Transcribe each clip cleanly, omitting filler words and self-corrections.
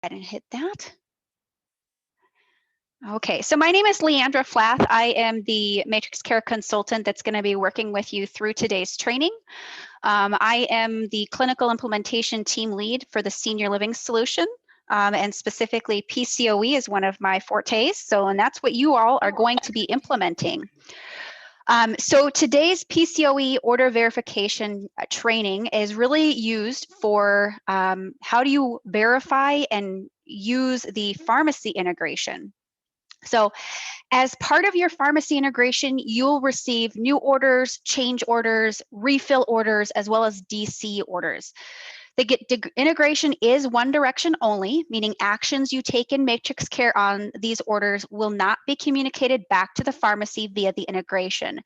ahead and hit that. Okay, so my name is Leandra Flath. I am the Matrix Care consultant that's going to be working with you through today's training. I am the clinical implementation team lead for the senior living solution, and specifically PCOE is one of my fortes. And that's what you all are going to be implementing. So today's PCOE order verification training is really used for how do you verify and use the pharmacy integration. So as part of your pharmacy integration, you'll receive new orders, change orders, refill orders, as well as DC orders. The integration is one direction only, meaning actions you take in Matrix Care on these orders will not be communicated back to the pharmacy via the integration.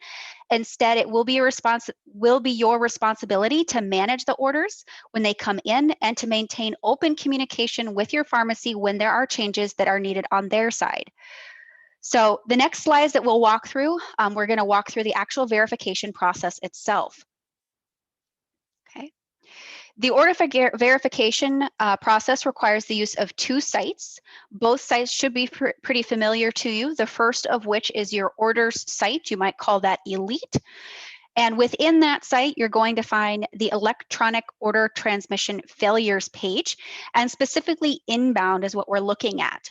Instead, it will be your responsibility to manage the orders when they come in and to maintain open communication with your pharmacy when there are changes that are needed on their side. So the next slides that we'll walk through, we're going to walk through the actual verification process itself. Okay. The order verification process requires the use of two sites. Both sites should be pretty familiar to you. The first of which is your orders site. You might call that Elite. And within that site, you're going to find the electronic order transmission failures page, and specifically inbound is what we're looking at.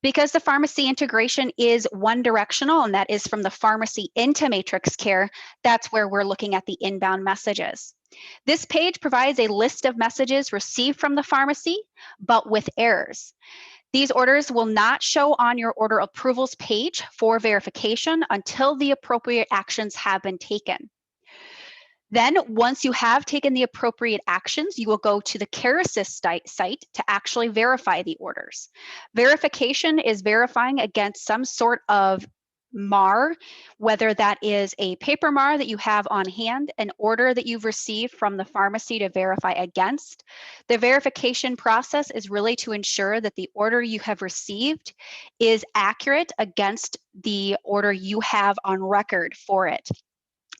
Because the pharmacy integration is one directional, and that is from the pharmacy into Matrix Care, that's where we're looking at the inbound messages. This page provides a list of messages received from the pharmacy, but with errors. These orders will not show on your order approvals page for verification until the appropriate actions have been taken. Then, once you have taken the appropriate actions, you will go to the Care Assist site to actually verify the orders. Verification is verifying against some sort of MAR, whether that is a paper MAR that you have on hand, an order that you've received from the pharmacy to verify against. The verification process is really to ensure that the order you have received is accurate against the order you have on record for it.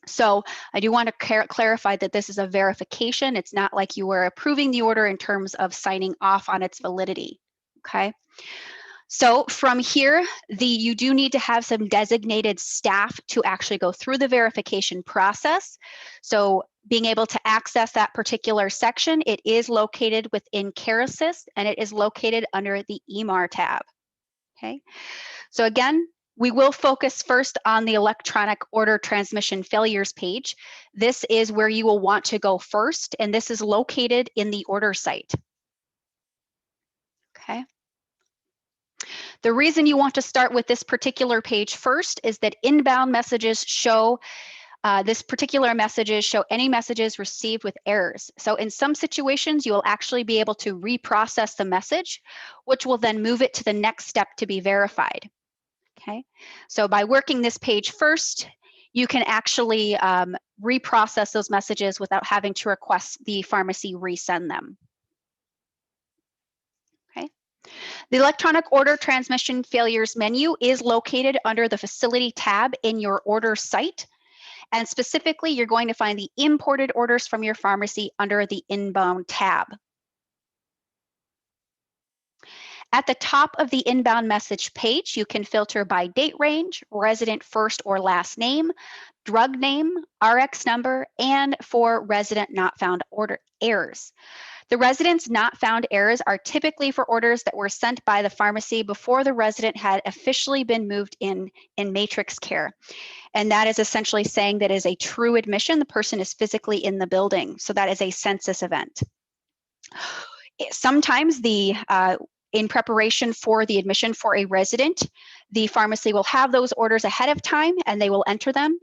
So I do want to clarify that this is a verification. It's not like you were approving the order in terms of signing off on its validity, okay? So from here, you do need to have some designated staff to actually go through the verification process. So being able to access that particular section, it is located within Care Assist, and it is located under the EMAR tab, okay? So again, we will focus first on the electronic order transmission failures page. This is where you will want to go first, and this is located in the order site. Okay. The reason you want to start with this particular page first is that inbound messages show, this particular messages show any messages received with errors. So in some situations, you will actually be able to reprocess the message, which will then move it to the next step to be verified. Okay, so by working this page first, you can actually reprocess those messages without having to request the pharmacy resend them. Okay, the electronic order transmission failures menu is located under the facility tab in your order site. And specifically, you're going to find the imported orders from your pharmacy under the inbound tab. At the top of the inbound message page, you can filter by date range, resident first or last name, drug name, RX number, and for resident not found order errors. The residents not found errors are typically for orders that were sent by the pharmacy before the resident had officially been moved in Matrix Care. And that is essentially saying that is a true admission. The person is physically in the building. So that is a census event. Sometimes in preparation for the admission for a resident, the pharmacy will have those orders ahead of time and they will enter them.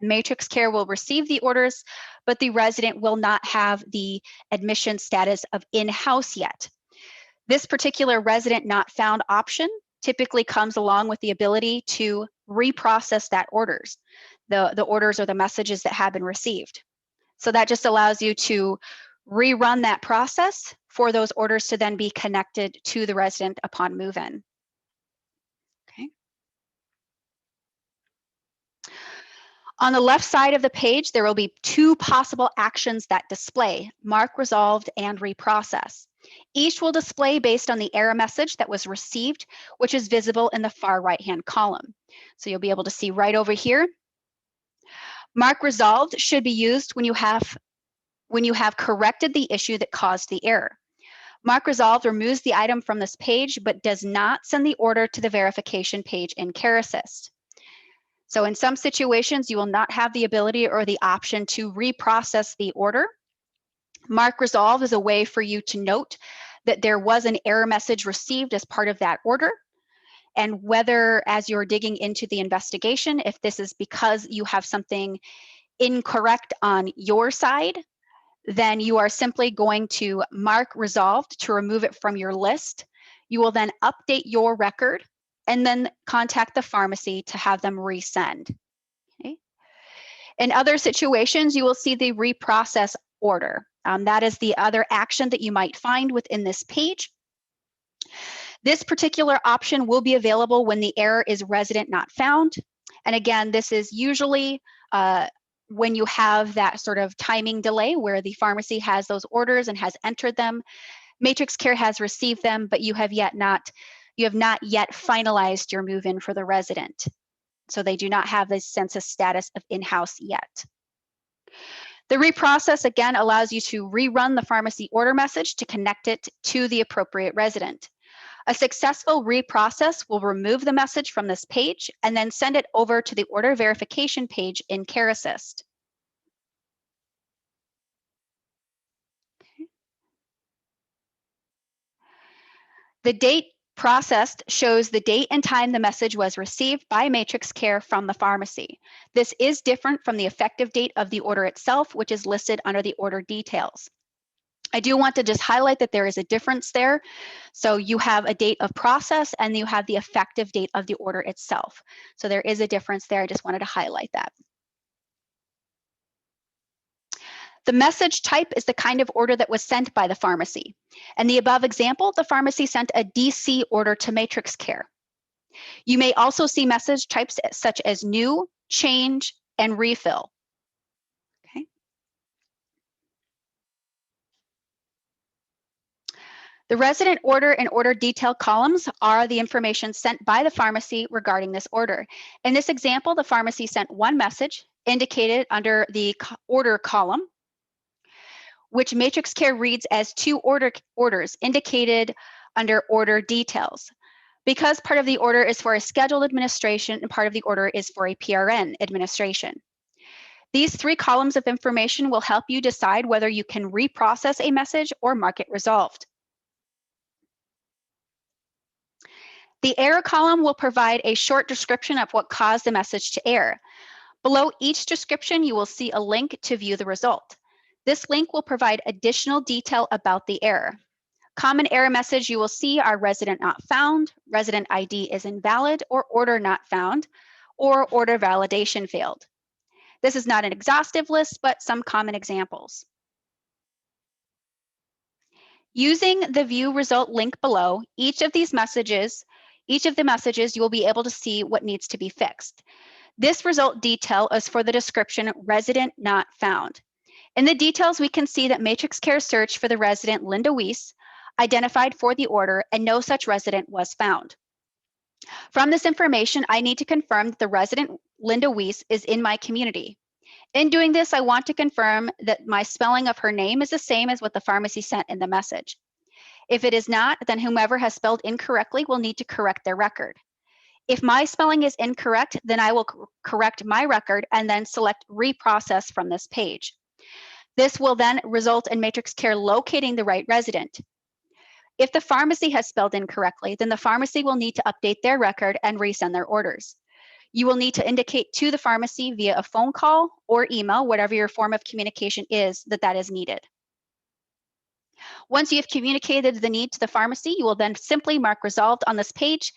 Matrix Care will receive the orders, but the resident will not have the admission status of in-house yet. This particular resident not found option typically comes along with the ability to reprocess that orders, the orders or the messages that have been received. So that just allows you to rerun that process for those orders to then be connected to the resident upon move-in. Okay. On the left side of the page, there will be two possible actions that display: mark resolved and reprocess. Each will display based on the error message that was received, which is visible in the far right-hand column. So you'll be able to see right over here. Mark resolved should be used when you have corrected the issue that caused the error. Mark resolved removes the item from this page, but does not send the order to the verification page in CareAssist. So in some situations, you will not have the ability or the option to reprocess the order. Mark resolve is a way for you to note that there was an error message received as part of that order, and whether, as you're digging into the investigation, if this is because you have something incorrect on your side, then you are simply going to mark resolved to remove it from your list. You will then update your record and then contact the pharmacy to have them resend. Okay. In other situations, you will see the reprocess order. That is the other action that you might find within this page. This particular option will be available when the error is resident not found. And again, this is usually when you have that sort of timing delay where the pharmacy has those orders and has entered them. Matrix Care has received them, but you have not yet finalized your move-in for the resident. So they do not have the census status of in-house yet. The reprocess, again, allows you to rerun the pharmacy order message to connect it to the appropriate resident. A successful reprocess will remove the message from this page and then send it over to the order verification page in CareAssist. The date processed shows the date and time the message was received by Matrix Care from the pharmacy. This is different from the effective date of the order itself, which is listed under the order details. I do want to just highlight that there is a difference there. So you have a date of process and you have the effective date of the order itself. So there is a difference there. I just wanted to highlight that. The message type is the kind of order that was sent by the pharmacy. In the above example, the pharmacy sent a DC order to Matrix Care. You may also see message types such as new, change, and refill. Okay. The resident order and order detail columns are the information sent by the pharmacy regarding this order. In this example, the pharmacy sent one message indicated under the order column, which Matrix Care reads as two orders indicated under order details. Because part of the order is for a scheduled administration and part of the order is for a PRN administration. These three columns of information will help you decide whether you can reprocess a message or mark it resolved. The error column will provide a short description of what caused the message to error. Below each description, you will see a link to view the result. This link will provide additional detail about the error. Common error message you will see are resident not found, resident ID is invalid, or order not found, or order validation failed. This is not an exhaustive list, but some common examples. Using the view result link below, each of the messages, you will be able to see what needs to be fixed. This result detail is for the description resident not found. In the details, we can see that Matrix Care searched for the resident Linda Weiss, identified for the order, and no such resident was found. From this information, I need to confirm that the resident Linda Weiss is in my community. In doing this, I want to confirm that my spelling of her name is the same as what the pharmacy sent in the message. If it is not, then whomever has spelled incorrectly will need to correct their record. If my spelling is incorrect, then I will correct my record and then select reprocess from this page. This will then result in Matrix Care locating the right resident. If the pharmacy has spelled incorrectly, then the pharmacy will need to update their record and resend their orders. You will need to indicate to the pharmacy via a phone call or email, whatever your form of communication is, that is needed. Once you have communicated the need to the pharmacy, you will then simply mark resolved on this page,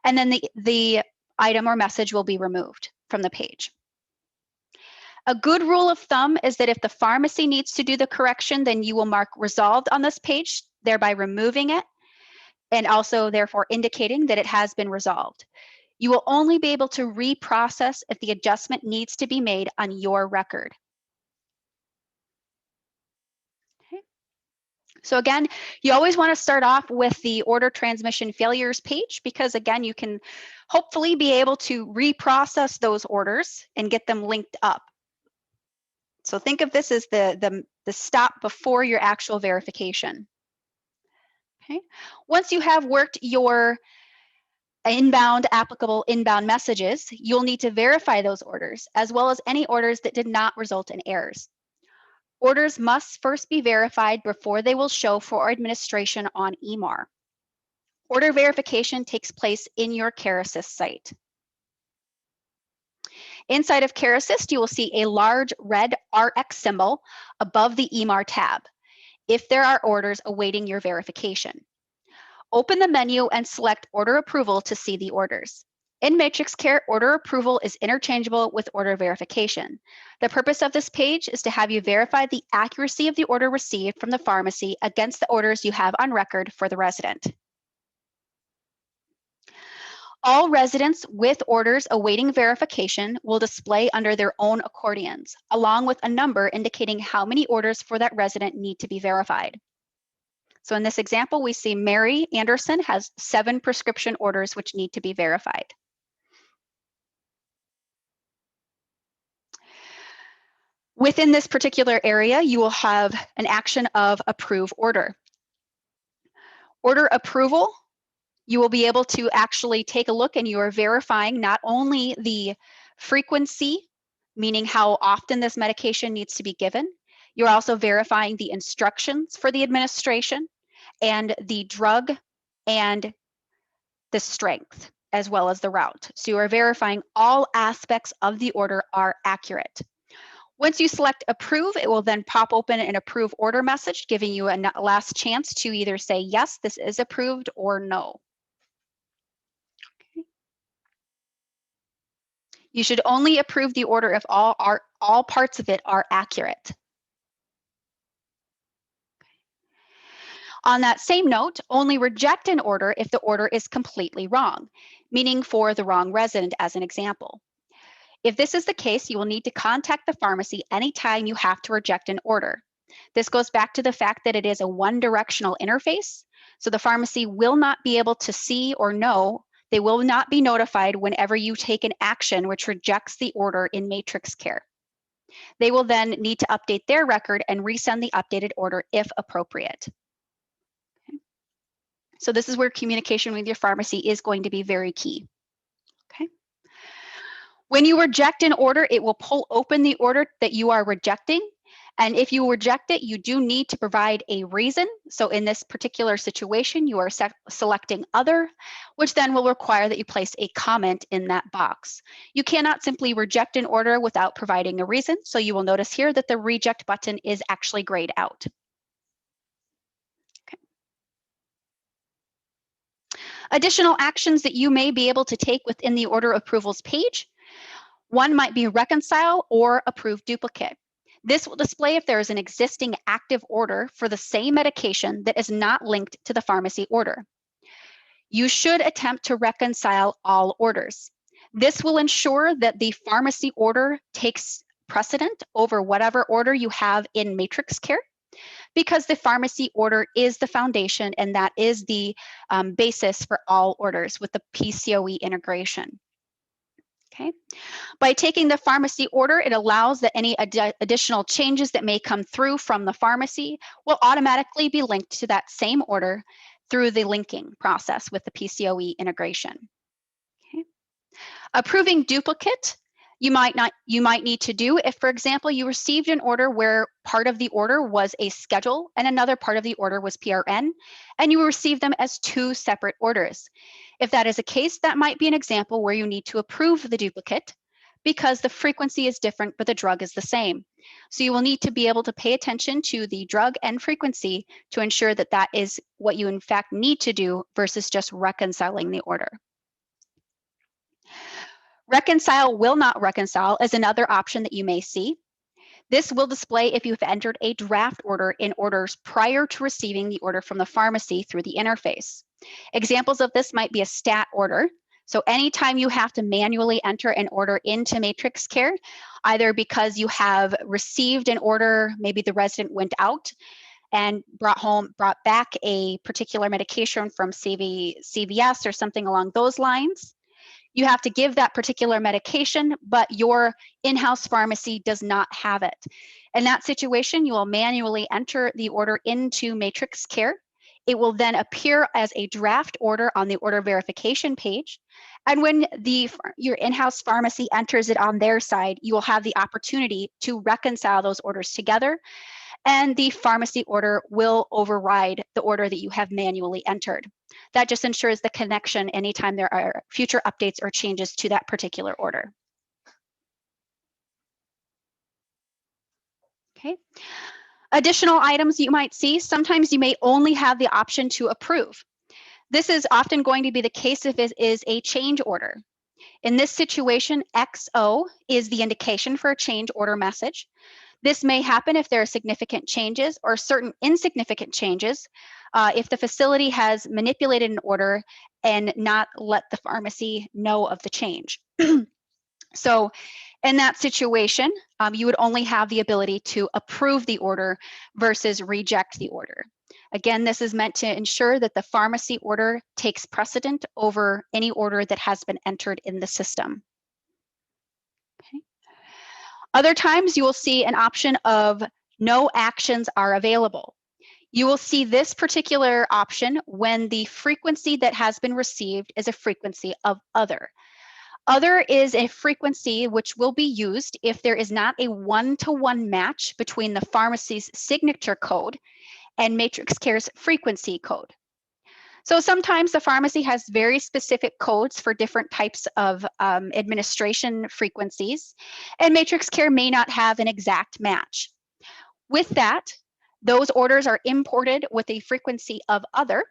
and then the item or message will be removed from the page. A good rule of thumb is that if the pharmacy needs to do the correction, then you will mark resolved on this page, thereby removing it, and also therefore indicating that it has been resolved. You will only be able to reprocess if the adjustment needs to be made on your record. Okay. So again, you always want to start off with the order transmission failures page, because again, you can hopefully be able to reprocess those orders and get them linked up. So think of this as the stop before your actual verification. Okay. Once you have worked your applicable inbound messages, you'll need to verify those orders, as well as any orders that did not result in errors. Orders must first be verified before they will show for administration on EMAR. Order verification takes place in your Care Assist site. Inside of Care Assist, you will see a large red RX symbol above the EMAR tab if there are orders awaiting your verification. Open the menu and select Order Approval to see the orders. In Matrix Care, order approval is interchangeable with order verification. The purpose of this page is to have you verify the accuracy of the order received from the pharmacy against the orders you have on record for the resident. All residents with orders awaiting verification will display under their own accordions, along with a number indicating how many orders for that resident need to be verified. So in this example, we see Mary Anderson has 7 prescription orders which need to be verified. Within this particular area, you will have an action of approve order. Order approval, you will be able to actually take a look and you are verifying not only the frequency, meaning how often this medication needs to be given, you're also verifying the instructions for the administration and the drug and the strength, as well as the route. So you are verifying all aspects of the order are accurate. Once you select approve, it will then pop open an approve order message, giving you a last chance to either say, yes, this is approved, or no. Okay. You should only approve the order if all parts of it are accurate. On that same note, only reject an order if the order is completely wrong, meaning for the wrong resident, as an example. If this is the case, you will need to contact the pharmacy anytime you have to reject an order. This goes back to the fact that it is a one-directional interface, so the pharmacy will not be able to see or know, they will not be notified whenever you take an action which rejects the order in Matrix Care. They will then need to update their record and resend the updated order if appropriate. Okay. So this is where communication with your pharmacy is going to be very key. Okay. When you reject an order, it will pull open the order that you are rejecting. And if you reject it, you do need to provide a reason. So in this particular situation, you are selecting other, which then will require that you place a comment in that box. You cannot simply reject an order without providing a reason. So you will notice here that the reject button is actually grayed out. Okay. Additional actions that you may be able to take within the order approvals page. One might be reconcile or approve duplicate. This will display if there is an existing active order for the same medication that is not linked to the pharmacy order. You should attempt to reconcile all orders. This will ensure that the pharmacy order takes precedent over whatever order you have in Matrix Care, because the pharmacy order is the foundation and that is the basis for all orders with the PCOE integration. Okay. By taking the pharmacy order, it allows that any additional changes that may come through from the pharmacy will automatically be linked to that same order through the linking process with the PCOE integration. Okay. Approving duplicate, you might need to do if, for example, you received an order where part of the order was a schedule and another part of the order was PRN, and you received them as 2 separate orders. If that is a case, that might be an example where you need to approve the duplicate because the frequency is different, but the drug is the same. So you will need to be able to pay attention to the drug and frequency to ensure that that is what you in fact need to do versus just reconciling the order. Reconcile will not reconcile is another option that you may see. This will display if you've entered a draft order in orders prior to receiving the order from the pharmacy through the interface. Examples of this might be a stat order. So anytime you have to manually enter an order into Matrix Care, either because you have received an order, maybe the resident went out, and brought back a particular medication from CVS or something along those lines, you have to give that particular medication, but your in-house pharmacy does not have it. In that situation, you will manually enter the order into Matrix Care. It will then appear as a draft order on the order verification page. And when your in-house pharmacy enters it on their side, you will have the opportunity to reconcile those orders together, and the pharmacy order will override the order that you have manually entered. That just ensures the connection anytime there are future updates or changes to that particular order. Okay. Additional items you might see, sometimes you may only have the option to approve. This is often going to be the case if it is a change order. In this situation, XO is the indication for a change order message. This may happen if there are significant changes or certain insignificant changes, if the facility has manipulated an order and not let the pharmacy know of the change. So in that situation, you would only have the ability to approve the order versus reject the order. Again, this is meant to ensure that the pharmacy order takes precedent over any order that has been entered in the system. Okay. Other times you will see an option of no actions are available. You will see this particular option when the frequency that has been received is a frequency of other. Other is a frequency which will be used if there is not a one-to-one match between the pharmacy's signature code and Matrix Care's frequency code. So sometimes the pharmacy has very specific codes for different types of administration frequencies, and Matrix Care may not have an exact match. With that, those orders are imported with a frequency of other,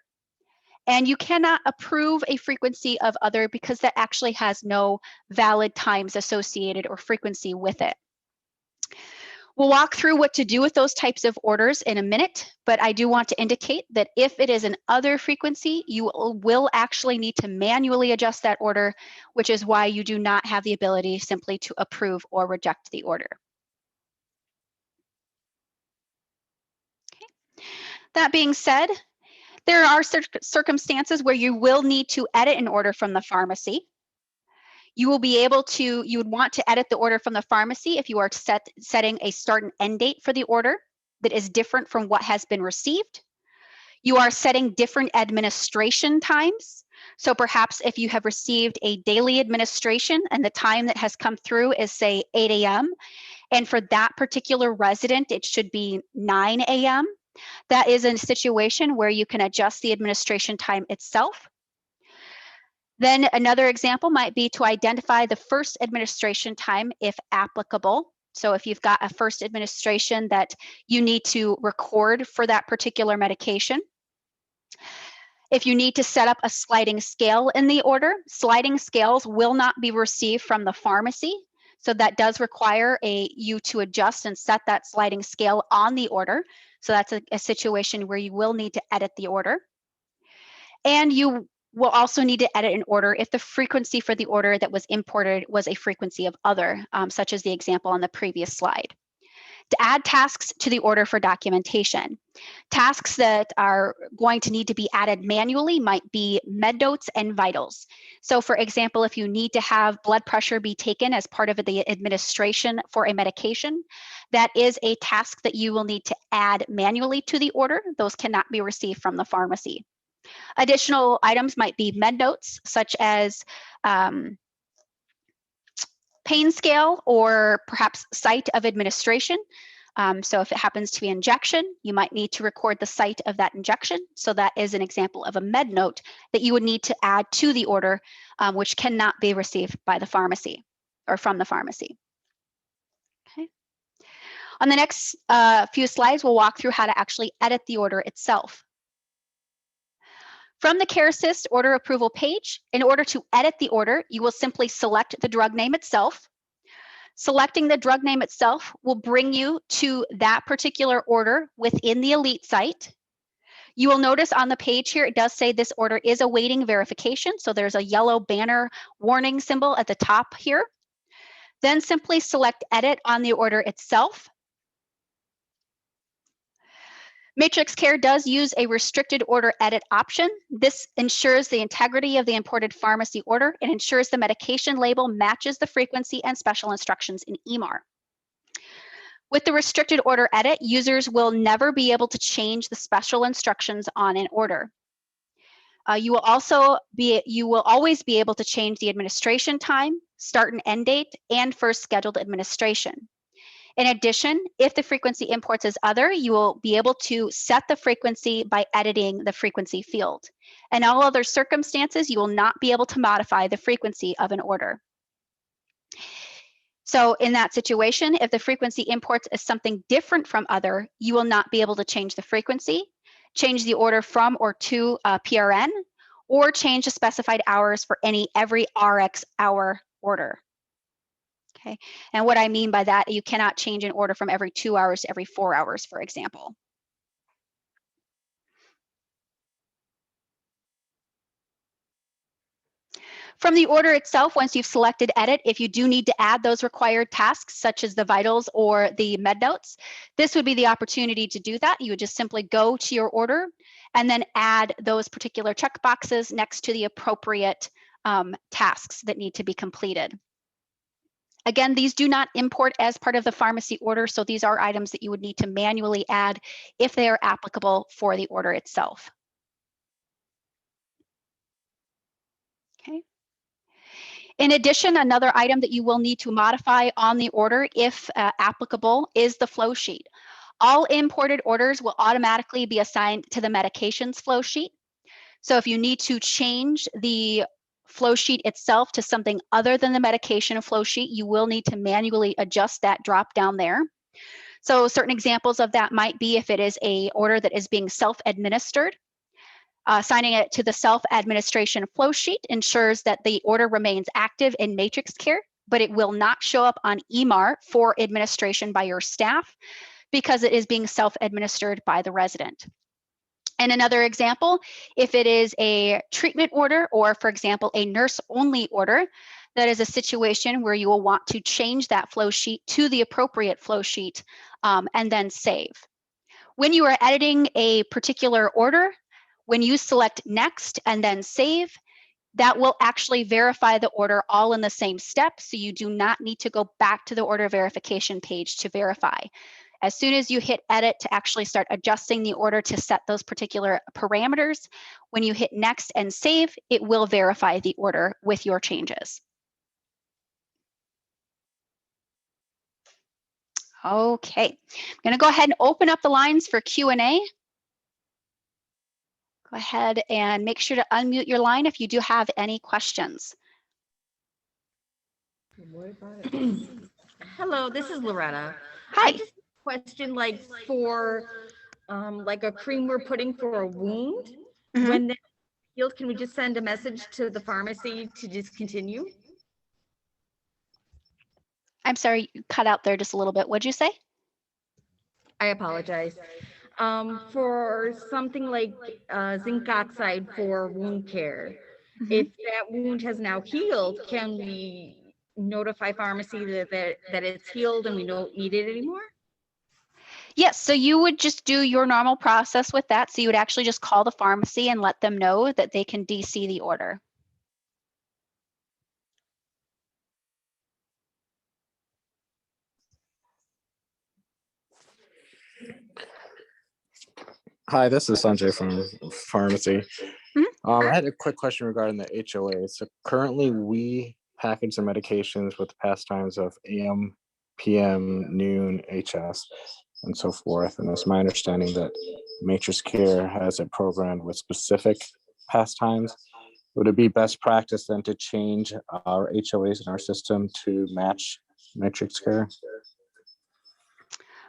and you cannot approve a frequency of other because that actually has no valid times associated or frequency with it. We'll walk through what to do with those types of orders in a minute, but I do want to indicate that if it is an other frequency, you will actually need to manually adjust that order, which is why you do not have the ability simply to approve or reject the order. Okay. That being said, there are circumstances where you will need to edit an order from the pharmacy. You will be able to, you would want to edit the order from the pharmacy if you are setting a start and end date for the order that is different from what has been received. You are setting different administration times. So perhaps if you have received a daily administration and the time that has come through is say 8 a.m. and for that particular resident, it should be 9 a.m. That is a situation where you can adjust the administration time itself. Then another example might be to identify the first administration time if applicable. So if you've got a first administration that you need to record for that particular medication. If you need to set up a sliding scale in the order, sliding scales will not be received from the pharmacy. So that does require you to adjust and set that sliding scale on the order. So that's a situation where you will need to edit the order. And you will also need to edit an order if the frequency for the order that was imported was a frequency of other, such as the example on the previous slide. To add tasks to the order for documentation. Tasks that are going to need to be added manually might be med notes and vitals. So for example, if you need to have blood pressure be taken as part of the administration for a medication, that is a task that you will need to add manually to the order. Those cannot be received from the pharmacy. Additional items might be med notes, such as pain scale or perhaps site of administration. So if it happens to be injection, you might need to record the site of that injection. So that is an example of a med note that you would need to add to the order, which cannot be received by the pharmacy or from the pharmacy. Okay. On the next few slides, we'll walk through how to actually edit the order itself. From the CareAssist order approval page, in order to edit the order, you will simply select the drug name itself. Selecting the drug name itself will bring you to that particular order within the Elite site. You will notice on the page here, it does say this order is awaiting verification. So there's a yellow banner warning symbol at the top here. Then simply select Edit on the order itself. Matrix Care does use a restricted order edit option. This ensures the integrity of the imported pharmacy order. It ensures the medication label matches the frequency and special instructions in EMAR. With the restricted order edit, users will never be able to change the special instructions on an order. You will always be able to change the administration time, start and end date, and first scheduled administration. In addition, if the frequency imports is other, you will be able to set the frequency by editing the frequency field. In all other circumstances, you will not be able to modify the frequency of an order. So in that situation, if the frequency imports is something different from other, you will not be able to change the frequency, change the order from or to PRN, or change the specified hours for every RX hour order. Okay, and what I mean by that, you cannot change an order from every 2 hours to every 4 hours, for example. From the order itself, once you've selected edit, if you do need to add those required tasks, such as the vitals or the med notes, this would be the opportunity to do that. You would just simply go to your order and then add those particular check boxes next to the appropriate tasks that need to be completed. Again, these do not import as part of the pharmacy order, so these are items that you would need to manually add if they are applicable for the order itself. Okay. In addition, another item that you will need to modify on the order, if applicable, is the flow sheet. All imported orders will automatically be assigned to the medications flow sheet. So if you need to change the flow sheet itself to something other than the medication flow sheet, you will need to manually adjust that drop down there. So certain examples of that might be if it is an order that is being self-administered. Assigning it to the self-administration flow sheet ensures that the order remains active in Matrix Care, but it will not show up on EMAR for administration by your staff because it is being self-administered by the resident. And another example, if it is a treatment order or, for example, a nurse-only order, that is a situation where you will want to change that flow sheet to the appropriate flow sheet and then save. When you are editing a particular order, when you select next and then save, that will actually verify the order all in the same step, so you do not need to go back to the order verification page to verify. As soon as you hit edit to actually start adjusting the order to set those particular parameters, when you hit next and save, it will verify the order with your changes. Okay, I'm going to go ahead and open up the lines for Q&A. Go ahead and make sure to unmute your line if you do have any questions. Hello, this is Loretta. Hi. I just have a question, like for like a cream we're putting for a wound. Mm-hmm. When that's healed, can we just send a message to the pharmacy to discontinue? I'm sorry, you cut out there just a little bit. What'd you say? I apologize. For something like zinc oxide for wound care, Mm-hmm. if that wound has now healed, can we notify pharmacy that it's healed and we don't need it anymore? Yes, so you would just do your normal process with that. So you would actually just call the pharmacy and let them know that they can DC the order. Hi, this is Sanjay from pharmacy. Mm-hmm. I had a quick question regarding the HOA. So currently we package the medications with pastimes of AM, PM, noon, HS, and so forth. And it's my understanding that Matrix Care has it programmed with specific pastimes. Would it be best practice then to change our HOAs in our system to match Matrix Care?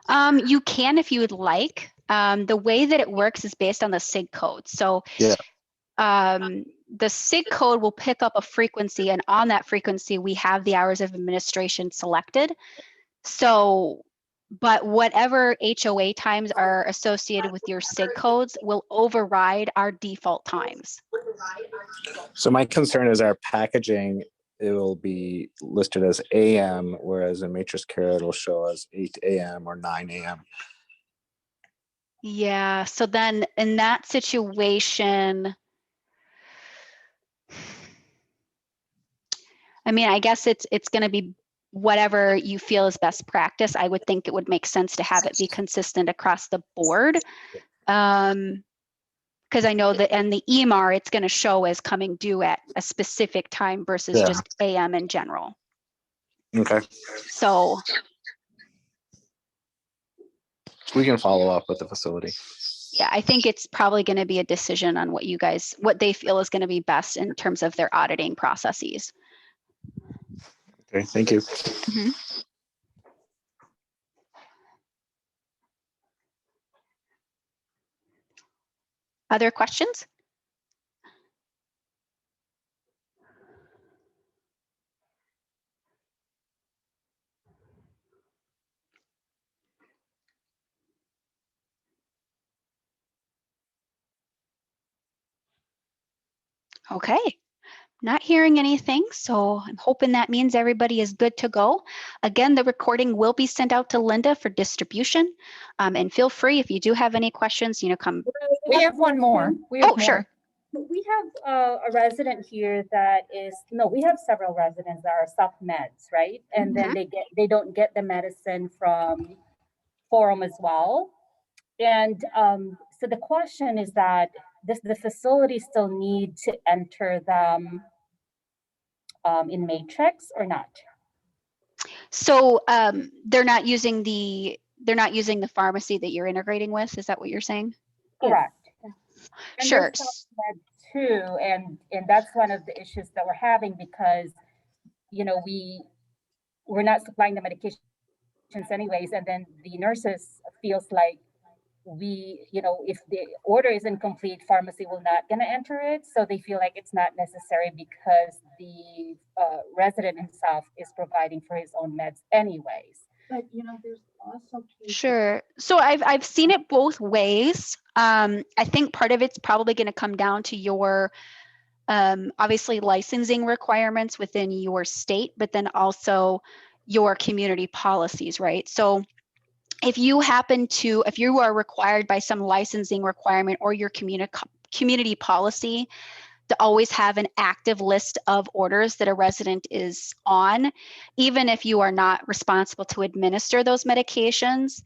You can if you would like. The way that it works is based on the SIG code. So yeah. The SIG code will pick up a frequency, and on that frequency, we have the hours of administration selected. So, but whatever HOA times are associated with your SIG codes will override our default times. So my concern is our packaging, it will be listed as AM, whereas in Matrix Care, it'll show as 8 AM or 9 AM. Yeah, so then in that situation, I mean, I guess it's going to be whatever you feel is best practice. I would think it would make sense to have it be consistent across the board. Because I know that in the EMAR, it's going to show as coming due at a specific time versus just AM in general. Okay. So We can follow up with the facility. yeah, I think it's probably going to be a decision on what they feel is going to be best in terms of their auditing processes. Okay, thank you. Mhm. Other questions? Okay, not hearing anything, so I'm hoping that means everybody is good to go. Again, the recording will be sent out to Linda for distribution, and feel free if you do have any questions, come. We have one more. We have Sure. We have a resident here that is, no, we have several residents that are self-meds, right? And then they don't get the medicine from Forum as well. And so the question is that does the facility still need to enter them in Matrix or not? So they're not using the pharmacy that you're integrating with. Is that what you're saying? Correct. And Sure. they're self-med too, and that's one of the issues that we're having because we're not supplying the medications anyways, and then the nurses feels like if the order is incomplete, pharmacy will not gonna enter it, so they feel like it's not necessary because the resident himself is providing for his own meds anyways. But there's also cases. Sure. So I've seen it both ways. I think part of it's probably going to come down to your obviously licensing requirements within your state, but then also your community policies, right? So if you are required by some licensing requirement or your community policy to always have an active list of orders that a resident is on, even if you are not responsible to administer those medications,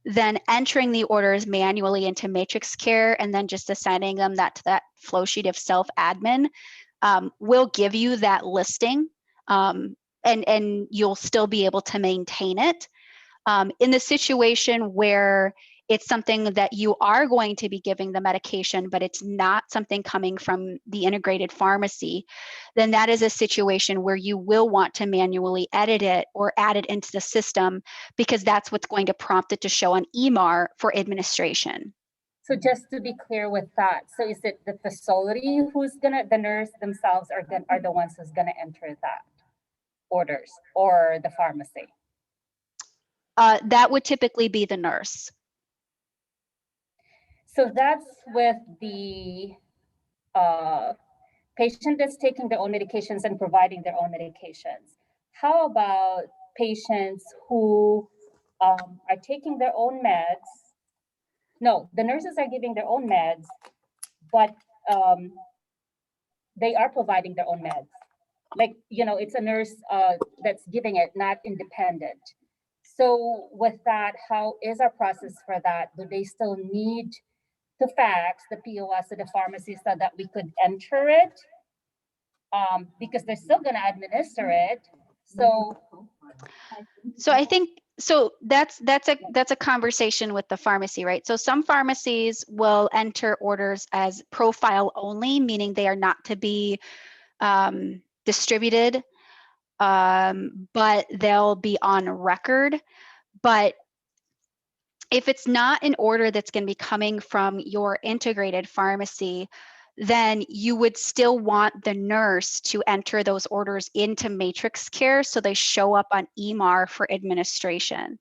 then entering the orders manually into Matrix Care and then just assigning them to that flow sheet of self-admin will give you that listing, and you'll still be able to maintain it. In the situation where it's something that you are going to be giving the medication, but it's not something coming from the integrated pharmacy, then that is a situation where you will want to manually edit it or add it into the system because that's what's going to prompt it to show on EMAR for administration. So just to be clear with that, so is it the facility the nurse themselves are the ones who's gonna enter that orders, or the pharmacy? That would typically be the nurse. So that's with the patient that's taking their own medications and providing their own medications. How about patients who are taking their own meds? No, the nurses are giving their own meds, but they are providing their own meds. Like, it's a nurse that's giving it, not independent. So with that, how is our process for that? Do they still need to fax the POS to the pharmacy so that we could enter it? Because they're still going to administer it. So I think that's a conversation with the pharmacy, right? So some pharmacies will enter orders as profile only, meaning they are not to be distributed, but they'll be on record. But if it's not an order that's going to be coming from your integrated pharmacy, then you would still want the nurse to enter those orders into Matrix Care so they show up on EMAR for administration,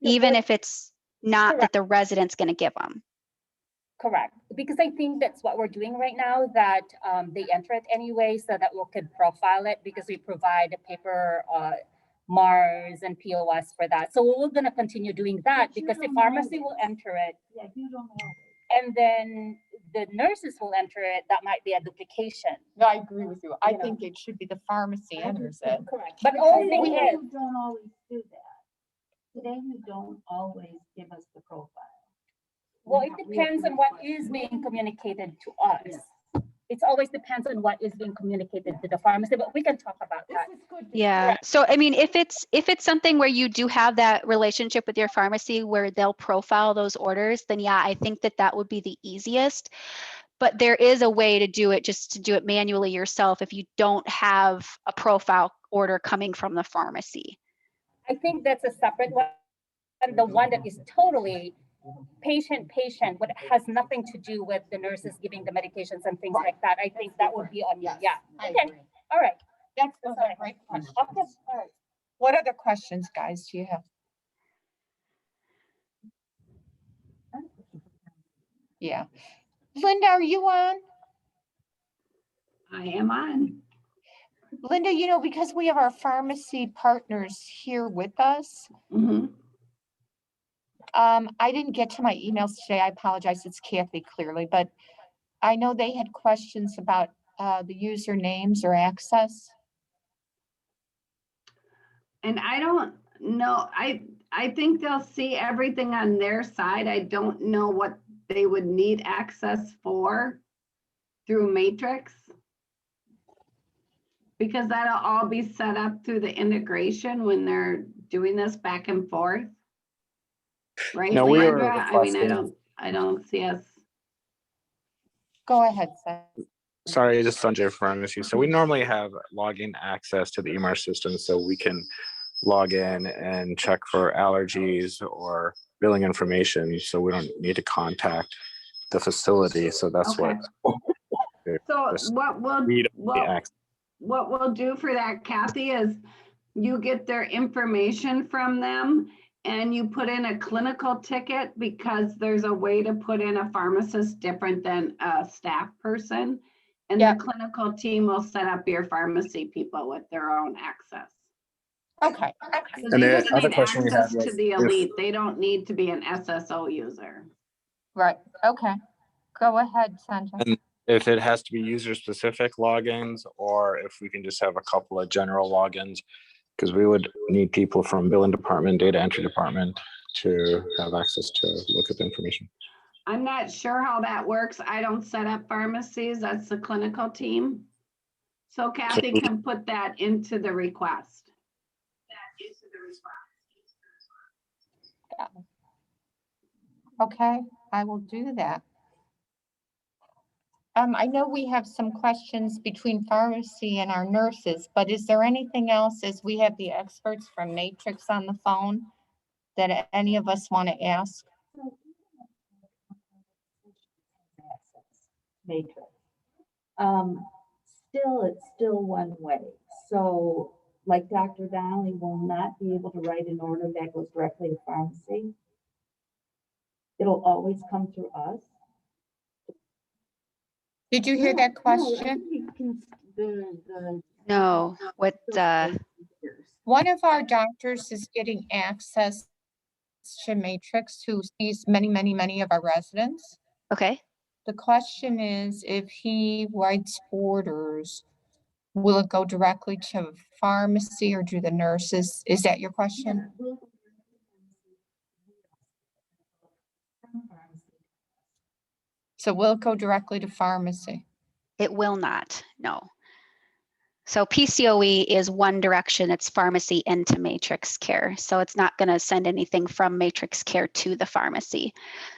even if it's not that the resident's going to give them. Correct, because I think that's what we're doing right now, that they enter it anyway so that we could profile it because we provide a paper Mars and POS for that. So we're going to continue doing that But you because the don't pharmacy always. will enter it, Yeah, you don't know. and then the nurses will enter it. That might be a duplication. No, I agree with you. I You know. think it should be the pharmacy enters it. Correct. But the Today only thing is, you don't always do that. Today you don't always give us the profile. well, it depends on what is being communicated to us. It always depends on what is being communicated to the pharmacy, but we can talk about that. This is good. Yeah. So I mean, if it's something where you do have that relationship with your pharmacy where they'll profile those orders, then yeah, I think that would be the easiest. But there is a way to do it, just to do it manually yourself if you don't have a profile order coming from the pharmacy. I think that's a separate one. And the one that is totally patient, what has nothing to do with the nurses giving the medications and things like that. I think that would be on you. Yeah. I Okay. agree. All right. Those That's are all. great questions. Okay. All right. What other questions, guys, do you have? Yeah. Linda, are you on? I am on. Linda, you know, because we have our pharmacy partners here with us, Mhm. I didn't get to my emails today. I apologize. It's Kathy clearly, but I know they had questions about the usernames or access. And I don't know, I think they'll see everything on their side. I don't know what they would need access for through Matrix. Because that'll all be set up through the integration when they're doing this back and forth. Right, No, we were Leandra? I mean, requesting- I don't see us. Go ahead, Seth. Sorry, just Sanjay Pharmacy. So we normally have login access to the EMR system so we can log in and check for allergies or billing information. So we don't need to contact the facility. So that's Okay. what. So Just what read the access. what we'll do for that, Kathy, is you get their information from them and you put in a clinical ticket because there's a way to put in a pharmacist different than a staff person. And Yeah. the clinical team will set up your pharmacy people with their own access. Okay. So And they the just other need question we had access to was the if- elite. They don't need to be an SSO user. Right. Okay. Go ahead, Sandra. And if it has to be user specific logins or if we can just have a couple of general logins, because we would need people from billing department, data entry department to have access to look at the information. I'm not sure how that works. I don't set up pharmacies. That's the clinical team. So Kathy can put that into the request. Okay, I will do that. I know we have some questions between pharmacy and our nurses, but is there anything else as we have the experts from Matrix on the phone that any of us want to ask? Matrix. It's still one way. So like Dr. Donnelly will not be able to write an order that goes directly to pharmacy. It'll always come through us. Did you hear that No, I question? think he can- the- No, what, One of our doctors is getting access to Matrix, who sees many, many, many of our residents. okay. The question is, if he writes orders, will it go directly to pharmacy or do the nurses? Is that your question? Yeah, we'll go from pharmacy. So will it go directly to pharmacy? It will not, no. So PCOE is one direction, it's pharmacy into Matrix Care. So it's not going to send anything from Matrix Care to the pharmacy.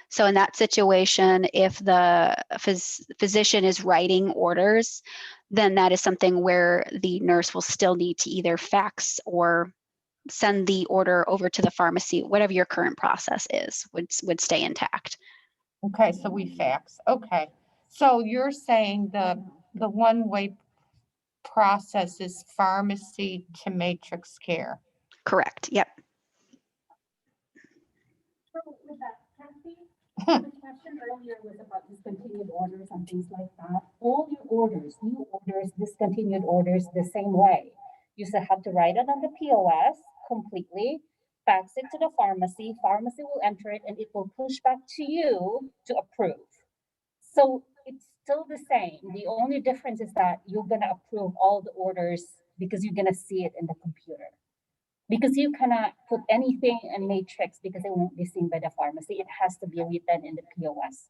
So in that situation, if the physician is writing orders, then that is something where the nurse will still need to either fax or send the order over to the pharmacy. Whatever your current process is would stay intact. Okay, so we fax. Okay. So you're saying the one-way process is pharmacy to Matrix Care. Correct. Yep. So with that, Kathy, the question earlier was about discontinued orders and things like that. All your orders, new orders, discontinued orders, the same way. You still have to write it on the POS completely, fax it to the pharmacy. Pharmacy will enter it and it will push back to you to approve. So it's still the same. The only difference is that you're gonna approve all the orders because you're gonna see it in the computer. Because you cannot put anything in matrix because it won't be seen by the pharmacy. It has to be written in the POS.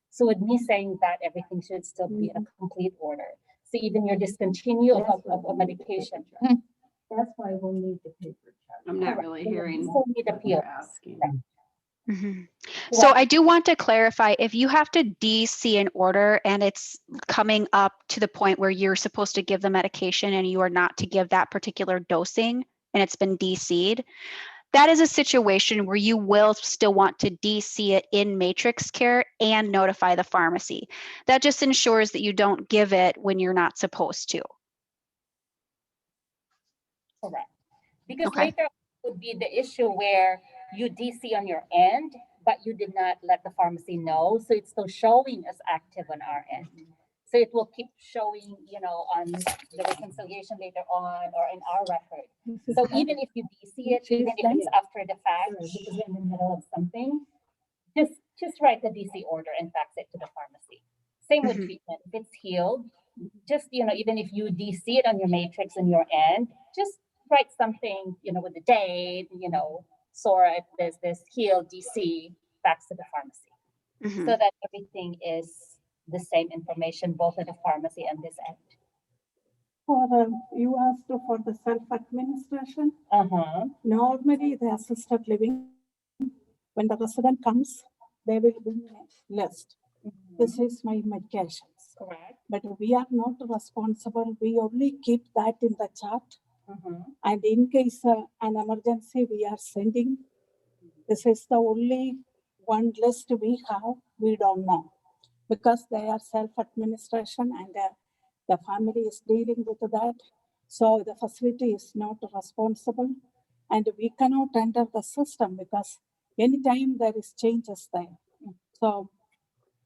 So with me saying that, everything should still be in a complete order. So even your discontinue of a medication. That's why we'll need the paper chart. I'm not really hearing Still need a what you're POS. asking. Mhm. So I do want to clarify, if you have to DC an order and it's coming up to the point where you're supposed to give the medication and you are not to give that particular dosing and it's been DC'd, that is a situation where you will still want to DC it in Matrix Care and notify the pharmacy. That just ensures that you don't give it when you're not supposed to. Correct. Because Okay. later would be the issue where you DC on your end, but you did not let the pharmacy know. So it's still showing as active on our end. So it will keep showing, on the reconciliation later on or in our record. So even if you DC it, even if it's after the fact, because you're in the middle of something, just write the DC order and fax it to the pharmacy. Same with treatment. If it's healed, just, even if you DC it on your matrix on your end, just write something, with the date, Sora, if this healed DC, fax to the pharmacy. So that everything is the same information, both at the pharmacy and this end. You asked for the self-administration. Uh-huh. Normally, the assisted living, when the resident comes, they will bring a list. This is my medications. Correct. But we are not responsible. We only keep that in the chart. Uh-huh. And in case an emergency, we are sending. This is the only one list we have. We don't know because they are self-administration and the family is dealing with that. So the facility is not responsible and we cannot enter the system because anytime there is changes there. So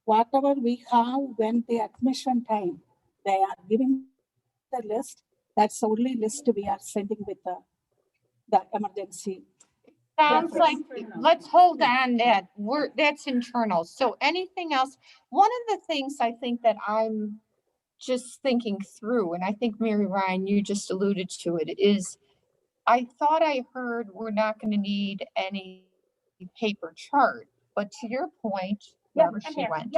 whatever we have when the admission time, they are giving the list. That's the only list we are sending with the emergency. Sounds like, let's hold on that. That's internal. So anything else? One of the things I think that I'm just thinking through, and I think Mary Ryan, you just alluded to it, is I thought I heard we're not going to need any paper chart, but to your point, wherever she went,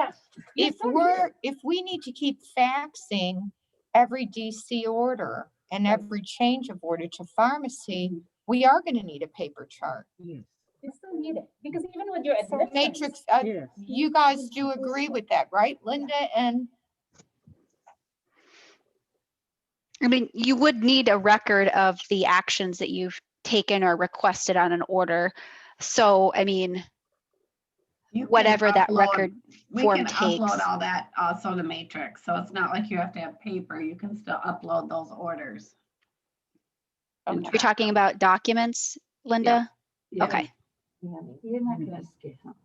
if we need to keep faxing every DC order and every change of order to pharmacy, we are going to need a paper chart. You still need it because even with your For Matrix, you guys do agree with that, right, Linda? And I mean, you would need a record of the actions that you've taken or requested on an order. So, I mean, whatever that record form takes. We can upload all that also to Matrix. So it's not like you have to have paper. You can still upload those orders. okay. You're talking about documents, Linda? Yeah. Okay. You're not gonna skip them.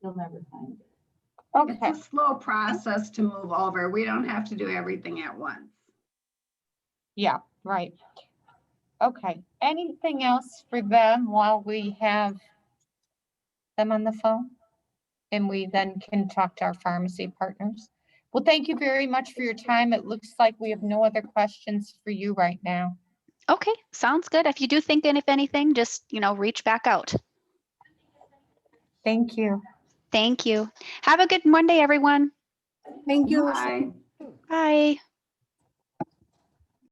You'll never find it. Okay. It's a slow process to move over. We don't have to do everything at once. Yeah, right. Okay. Anything else for them while we have them on the phone? And we then can talk to our pharmacy partners. Well, thank you very much for your time. It looks like we have no other questions for you right now. Okay, sounds good. If you do think of anything, just, reach back out. Thank you. Thank you. Have a good Monday, everyone. Thank you. Bye. Bye.